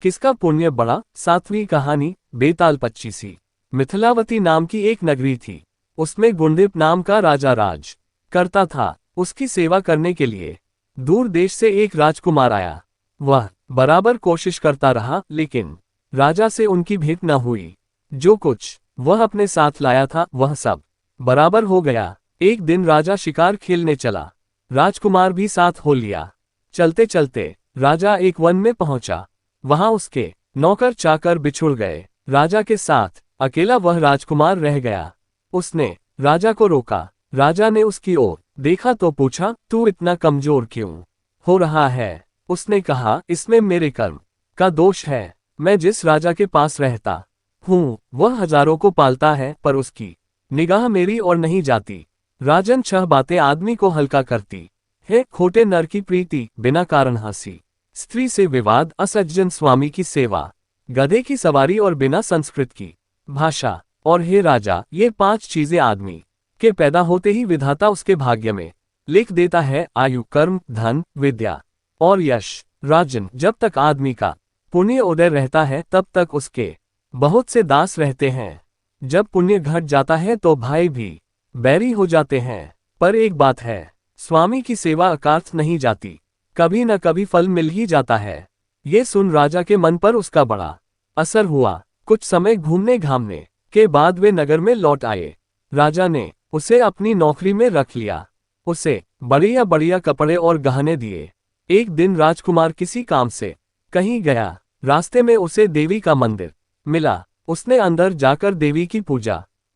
किसका पुण्य बड़ा। 7वीं कहानी बेताल 25। मिथिलावती नाम की एक नगरी थी। उसमें गुंडिप नाम का राजा राज करता था। उसकी सेवा करने के लिए दूर देश से एक राजकुमार आया। वह बराबर कोशिश करता रहा, लेकिन राजा से उनकी भेंट न हुई। जो कुछ वह अपने साथ लाया था वह सब बराबर हो गया। एक दिन राजा शिकार खेलने चला। राजकुमार भी साथ हो लिया। चलते चलते राजा एक वन में पहुंचा। वहां उसके नौकर चाकर बिछुड़ गए। राजा के साथ अकेला वह राजकुमार रह गया। उसने राजा को रोका। राजा ने उसकी ओर देखा तो पूछा, तू इतना कमजोर क्यों हो रहा है। उसने कहा, इसमें मेरे कर्म का दोष है। मैं जिस राजा के पास रहता हूँ वह हजारों को पालता है, पर उसकी निगाह मेरी ओर नहीं जाती। राजन, 6 बातें आदमी को हल्का करती है। खोटे नर की प्रीति, बिना कारण हंसी, स्त्री से विवाद, असज्जन स्वामी की सेवा, गधे की सवारी और बिना संस्कृत की भाषा। और हे राजा, ये 5 चीजें आदमी के पैदा होते ही विधाता उसके भाग्य में लिख देता है। आयु, कर्म, धन, विद्या और यश। राजन, जब तक आदमी का पुण्य उदय रहता है तब तक उसके बहुत से दास रहते हैं। जब पुण्य घट जाता है तो भाई भी बैरी हो जाते हैं। पर एक बात है, स्वामी की सेवा अकार्थ नहीं जाती, कभी न कभी फल मिल ही जाता है। ये सुन राजा के मन पर उसका बड़ा असर हुआ। कुछ समय घूमने घामने के बाद वे नगर में लौट आए। राजा ने उसे अपनी नौकरी में रख लिया। उसे बढ़िया बढ़िया कपड़े और गहने दिए। एक दिन राजकुमार किसी काम से कहीं गया। रास्ते में उसे देवी का मंदिर मिला। उसने अंदर जाकर देवी की पूजा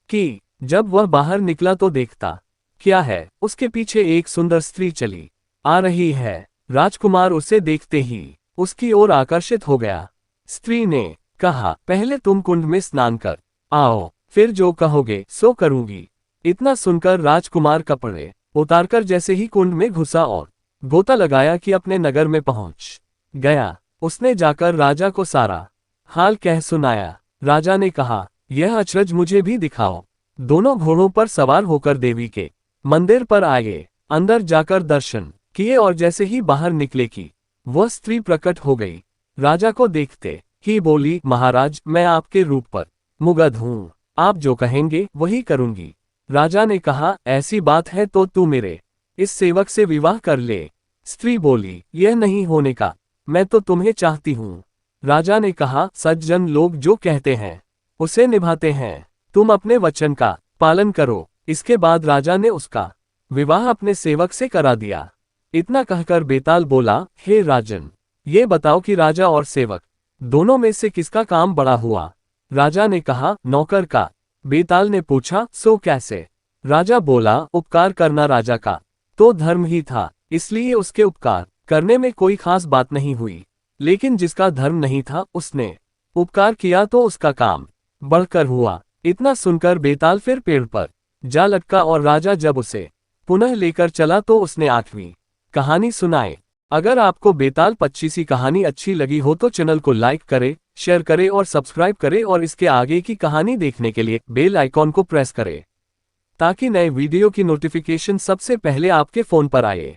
की। जब वह बाहर निकला तो देखता क्या है, उसके पीछे एक सुंदर स्त्री चली आ रही है। राजकुमार उसे देखते ही उसकी ओर आकर्षित हो गया। स्त्री ने कहा, पहले तुम कुंड में स्नान कर आओ, फिर जो कहोगे सो करूंगी। इतना सुनकर राजकुमार कपड़े उतारकर जैसे ही कुंड में घुसा और गोता लगाया कि अपने नगर में पहुंच गया। उसने जाकर राजा को सारा हाल कह सुनाया। राजा ने कहा, यह अचरज मुझे भी दिखाओ। दोनों घोड़ों पर सवार होकर देवी के मंदिर पर आए। अंदर जाकर दर्शन किए और जैसे ही बाहर निकले कि वह स्त्री प्रकट हो गई। राजा को देखते ही बोली, महाराज, मैं आपके रूप पर मुग्ध हूँ। आप जो कहेंगे वही करूंगी। राजा ने कहा, ऐसी बात है तो तू मेरे इस सेवक से विवाह कर ले। स्त्री बोली, यह नहीं होने का, मैं तो तुम्हें चाहती हूँ। राजा ने कहा, सज्जन लोग जो कहते हैं उसे निभाते हैं, तुम अपने वचन का पालन करो। इसके बाद राजा ने उसका विवाह अपने सेवक से करा दिया। इतना कहकर बेताल बोला, हे राजन, ये बताओ कि राजा और सेवक दोनों में से किसका काम बड़ा हुआ। राजा ने कहा, नौकर का। बेताल ने पूछा, सो कैसे। राजा बोला, उपकार करना राजा का तो धर्म ही था, इसलिए उसके उपकार करने में कोई खास बात नहीं हुई। लेकिन जिसका धर्म नहीं था उसने उपकार किया तो उसका काम बढ़कर हुआ। इतना सुनकर बेताल फिर पेड़ पर जा लटका और राजा जब उसे पुनः लेकर चला तो उसने 8वीं कहानी सुनाए। अगर आपको बेताल 25 कहानी अच्छी लगी हो तो चैनल को लाइक करें, शेयर करें और सब्सक्राइब करें और इसके आगे की कहानी देखने के लिए बेल आइकॉन को प्रेस करें ताकि नए वीडियो की नोटिफिकेशन सबसे पहले आपके फोन पर आए।